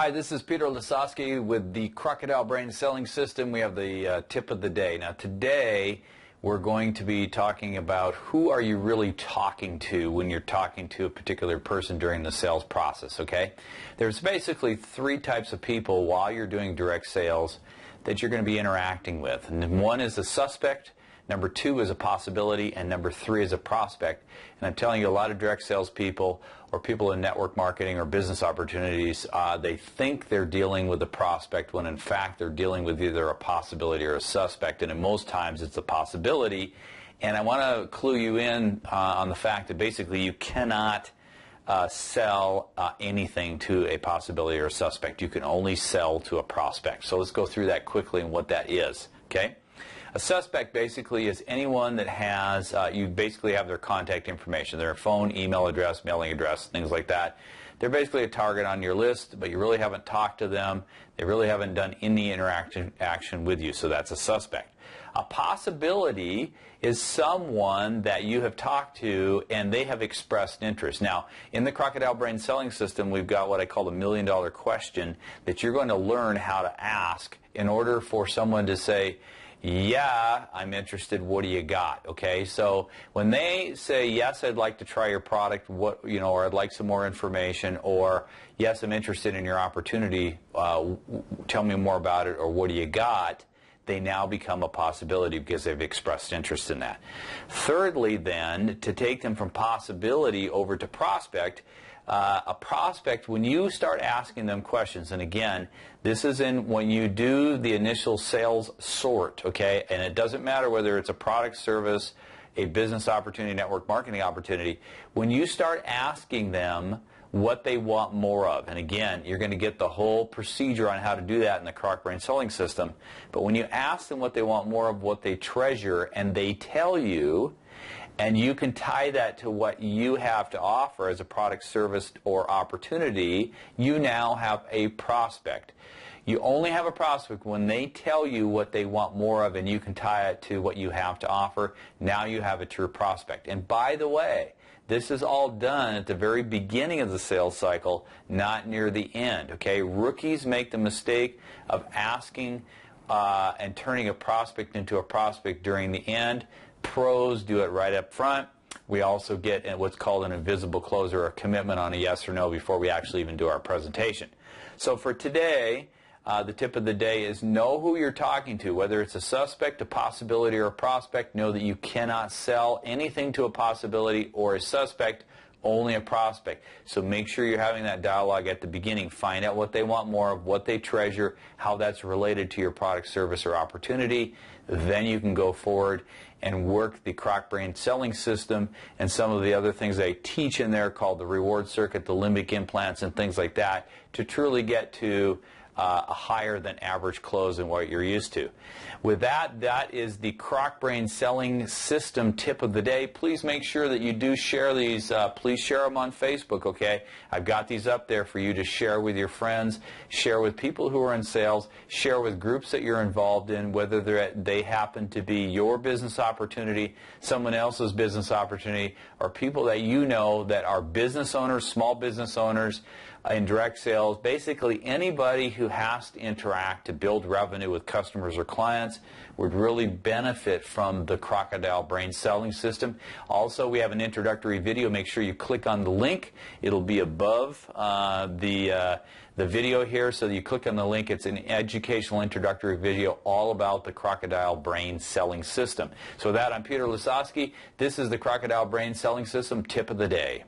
Hi, this is Peter Lasowski with the Crocodile Brain Selling System. We have the tip of the day. Now today we're going to be talking about who are you really talking to when you're talking to a particular person during the sales process, okay? There's basically three types of people while you're doing direct sales that you're going to be interacting with. And one is a suspect, number two is a possibility, and number three is a prospect. And I'm telling you, a lot of direct sales people or people in network marketing or business opportunities, they think they're dealing with a prospect when in fact they're dealing with either a possibility or a suspect, and in most times it's a possibility. And I want to clue you in on the fact that basically you cannot sell anything to a possibility or a suspect. You can only sell to a prospect. So let's go through that quickly and what that is, okay? A suspect basically is anyone that has, you basically have their contact information, their phone, email address, mailing address, things like that. They're basically a target on your list, but you really haven't talked to them. They really haven't done any action with you, so that's a suspect. A possibility is someone that you have talked to and they have expressed interest. Now, in the Crocodile Brain Selling System, we've got what I call the $1 million question that you're going to learn how to ask in order for someone to say, yeah, I'm interested, what do you got? Okay, so when they say, yes, I'd like to try your product, what, you know, or I'd like some more information, or yes, I'm interested in your opportunity, tell me more about it, or what do you got, they now become a possibility because they've expressed interest in that. Thirdly, then, to take them from possibility over to prospect, a prospect, when you start asking them questions, and again, this is when you do the initial sales sort, okay, and it doesn't matter whether it's a product, service, a business opportunity, network marketing opportunity, when you start asking them what they want more of, and again, you're going to get the whole procedure on how to do that in the Croc Brain Selling System, but when you ask them what they want more of, what they treasure, and they tell you, and you can tie that to what you have to offer as a product, service, or opportunity, you now have a prospect. You only have a prospect when they tell you what they want more of and you can tie it to what you have to offer. Now you have a true prospect. And by the way, this is all done at the very beginning of the sales cycle, not near the end. Okay? Rookies make the mistake of asking and turning a prospect into a prospect during the end. Pros do it right up front. We also get what's called an invisible closer, a commitment on a yes or no before we actually even do our presentation. So for today, the tip of the day is know who you're talking to, whether it's a suspect, a possibility, or a prospect. Know that you cannot sell anything to a possibility or a suspect, only a prospect. So make sure you're having that dialogue at the beginning. Find out what they want more of, what they treasure, how that's related to your product, service, or opportunity. Then you can go forward and work the Croc Brain Selling System and some of the other things I teach in there called the reward circuit, the limbic implants, and things like that to truly get to a higher than average close than what you're used to. With that, that is the Croc Brain Selling System tip of the day. Please make sure that you do share these. Please share them on Facebook, okay? I've got these up there for you to share with your friends, share with people who are in sales, share with groups that you're involved in, whether they happen to be your business opportunity, someone else's business opportunity, or people that you know that are business owners, small business owners, in direct sales, basically anybody who has to interact to build revenue with customers or clients would really benefit from the Crocodile Brain Selling System. Also, we have an introductory video. Make sure you click on the link. It'll be above the video here, so that you click on the link. It's an educational introductory video all about the Crocodile Brain Selling System. So with that, I'm Peter Lasowski. This is the Crocodile Brain Selling System tip of the day.